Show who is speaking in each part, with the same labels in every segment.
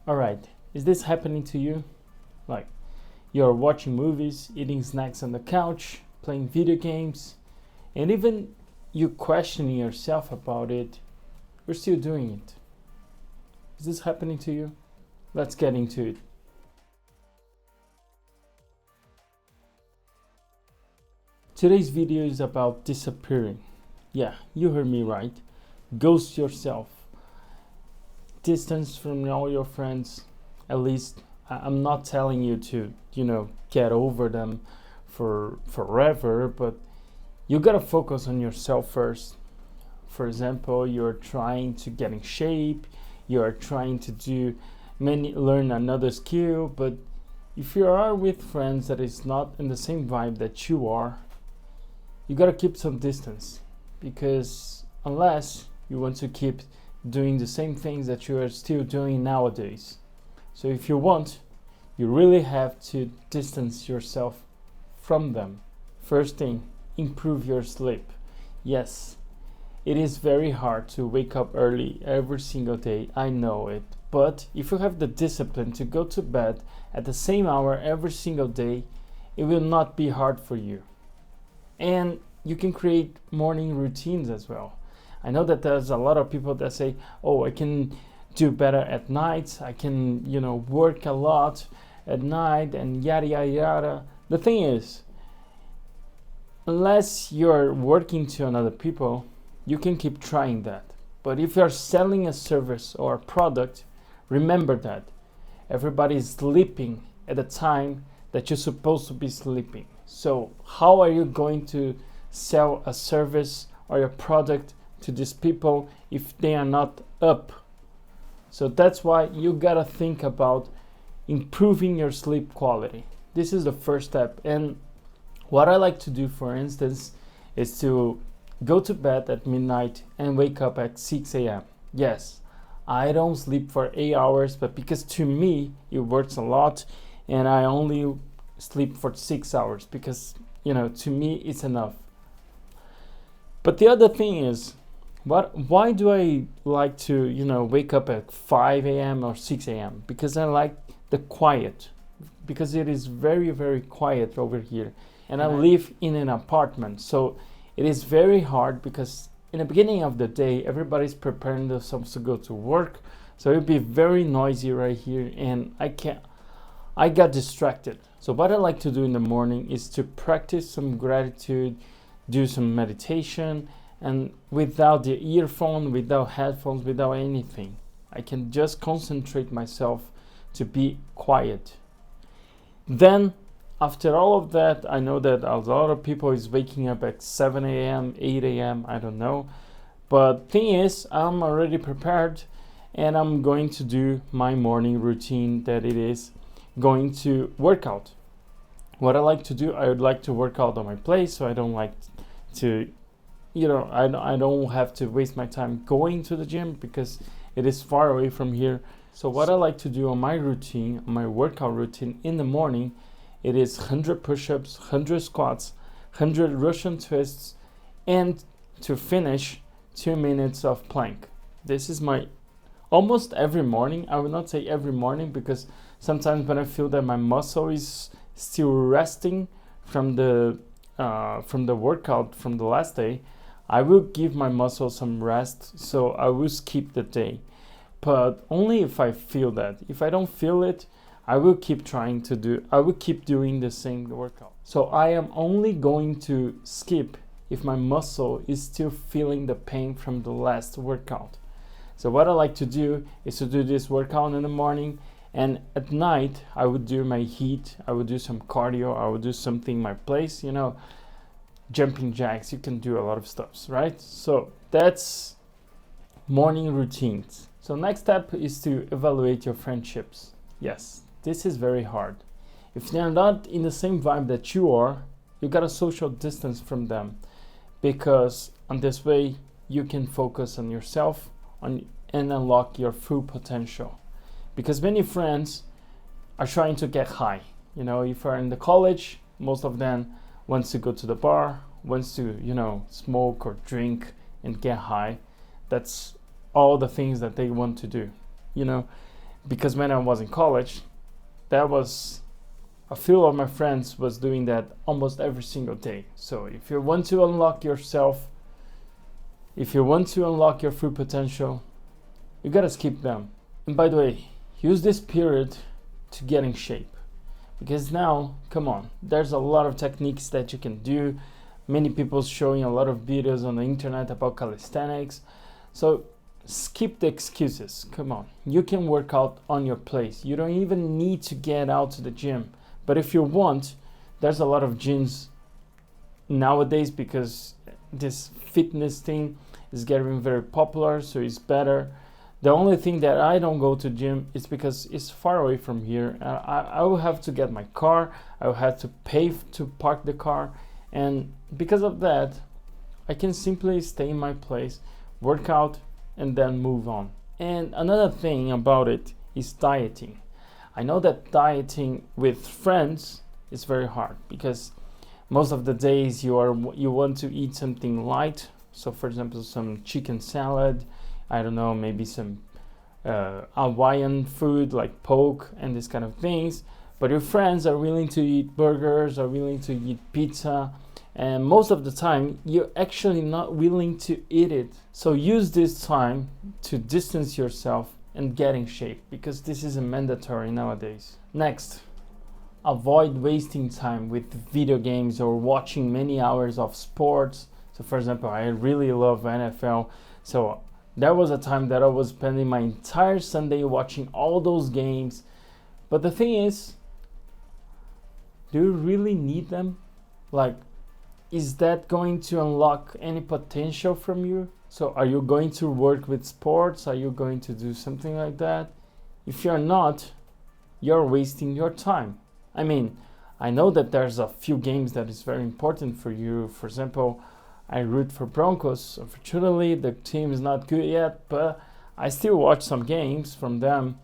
Speaker 1: Alright, is this happening to you? Like, you're watching movies, eating snacks on the couch, playing video games, and even you questioning yourself about it, you're still doing it. Is this happening to you? Let's get into it. Today's video is about disappearing. Yeah, you heard me right. Ghost yourself. Distance from all your friends. At least I'm not telling you to, get over them for forever, but you gotta focus on yourself first. For example, you're trying to get in shape, you're trying to learn another skill, but if you are with friends that is not in the same vibe that you are, you gotta keep some distance, because unless you want to keep doing the same things that you are still doing nowadays. So if you want, you really have to distance yourself from them. First thing, improve your sleep. Yes, it is very hard to wake up early every single day, I know it. But if you have the discipline to go to bed at the same hour every single day, it will not be hard for you. And you can create morning routines as well. I know that there's a lot of people that say, oh, I can do better at night, I can, work a lot at night and yada yada yada. The thing is, unless you're working to another people, you can keep trying that. But if you're selling a service or a product, remember that everybody is sleeping at the time that you're supposed to be sleeping. So how are you going to sell a service or a product to these people if they are not up? So that's why you gotta think about improving your sleep quality. This is the first step. And what I like to do, for instance, is to go to bed at midnight and wake up at 6 a.m. Yes, I don't sleep for 8 hours, but because to me it works a lot, and I only sleep for 6 hours because, to me it's enough. But the other thing is, why do I like to, wake up at 5 a.m. or 6 a.m.? Because I like the quiet, because it is very, very quiet over here. And I live in an apartment, so it is very hard because in the beginning of the day, everybody's preparing themselves to go to work. So it'll be very noisy right here, and I got distracted. So what I like to do in the morning is to practice some gratitude, do some meditation, and without the earphone, without headphones, without anything. I can just concentrate myself to be quiet. Then, after all of that, I know that a lot of people is waking up at 7 a.m., 8 a.m., I don't know. But thing is, I'm already prepared, and I'm going to do my morning routine, that it is going to work out. What I like to do, I would like to work out on my place, so I don't like to, I don't have to waste my time going to the gym because it is far away from here. So what I like to do on my routine, on my workout routine in the morning, it is 100 push-ups, 100 squats, 100 Russian twists, and to finish, 2 minutes of plank. This is my almost every morning. I will not say every morning, because sometimes when I feel that my muscle is still resting from the workout from the last day, I will give my muscle some rest, so I will skip the day. But only if I feel that. If I don't feel it, I will keep doing the same workout. So I am only going to skip if my muscle is still feeling the pain from the last workout. So what I like to do is to do this workout in the morning, and at night I would do my heat, I would do some cardio, I would do something in my place, jumping jacks, you can do a lot of stuff, right? So that's morning routines. So next step is to evaluate your friendships. Yes, this is very hard. If they're not in the same vibe that you are, you gotta social distance from them, because on this way you can focus on yourself and unlock your full potential. Because many friends are trying to get high. If you're in the college, most of them wants to go to the bar, wants to, smoke or drink and get high. That's all the things that they want to do, because when I was in college, that was a few of my friends was doing that almost every single day. So if you want to unlock yourself, if you want to unlock your full potential, you gotta skip them. And by the way, use this period to get in shape, because now, come on, there's a lot of techniques that you can do. Many people showing a lot of videos on the internet about calisthenics. So skip the excuses. Come on, you can work out on your place. You don't even need to get out to the gym. But if you want, there's a lot of gyms nowadays because this fitness thing is getting very popular, so it's better. The only thing that I don't go to gym is because it's far away from here. I will have to get my car. I will have to pay to park the car. And because of that, I can simply stay in my place, work out, and then move on. And another thing about it is dieting. I know that dieting with friends is very hard because most of the days you want to eat something light. So for example, some chicken salad, I don't know, maybe some Hawaiian food like poke and this kind of things. But your friends are willing to eat burgers, are willing to eat pizza, and most of the time you're actually not willing to eat it. So use this time to distance yourself and get in shape, because this is a mandatory nowadays. Next, avoid wasting time with video games or watching many hours of sports. So for example, I really love NFL. So there was a time that I was spending my entire Sunday watching all those games. But the thing is, do you really need them? Like, is that going to unlock any potential from you? So are you going to work with sports? Are you going to do something like that? If you're not, you're wasting your time. I mean, I know that there's a few games that is very important for you. For example, I root for Broncos. Unfortunately, the team is not good yet, but I still watch some games from them.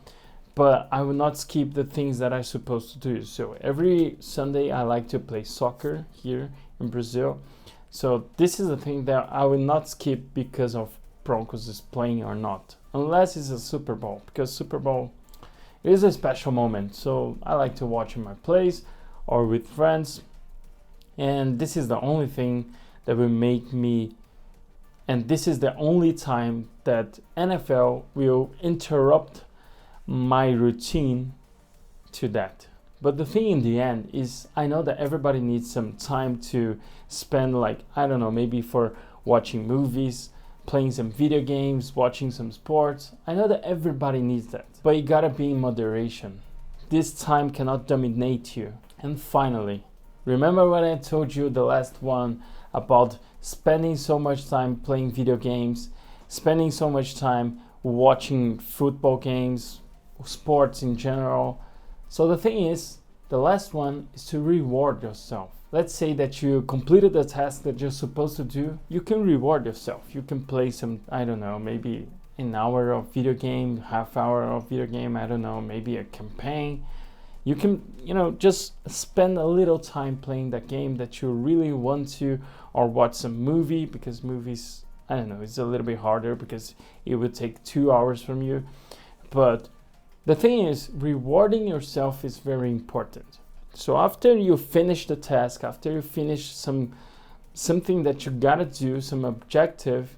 Speaker 1: But I will not skip the things that I'm supposed to do. So every Sunday I like to play soccer here in Brazil. So this is the thing that I will not skip because of Broncos is playing or not. Unless it's a Super Bowl, because Super Bowl is a special moment. So I like to watch in my place or with friends. And this is the only thing that will make me, and this is the only time that NFL will interrupt my routine to that. But the thing in the end is, I know that everybody needs some time to spend, like, I don't know, maybe for watching movies, playing some video games, watching some sports. I know that everybody needs that, but you gotta be in moderation. This time cannot dominate you. And finally, remember what I told you the last one about spending so much time playing video games, spending so much time watching football games, sports in general. So the thing is, the last one is to reward yourself. Let's say that you completed the task that you're supposed to do. You can reward yourself. You can play some, I don't know, maybe an hour of video game, half hour of video game, I don't know, maybe a campaign. You can, just spend a little time playing that game that you really want to, or watch some movie, because movies, I don't know, it's a little bit harder because it would take 2 hours from you. But the thing is, rewarding yourself is very important. So after you finish the task, after you finish something that you gotta do, some objective,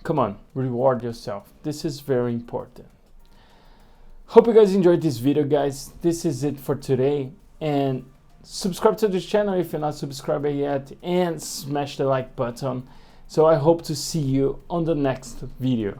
Speaker 1: come on, reward yourself. This is very important. Hope you guys enjoyed this video, guys. This is it for today. And subscribe to this channel if you're not subscribed yet, and smash the like button. So I hope to see you on the next video.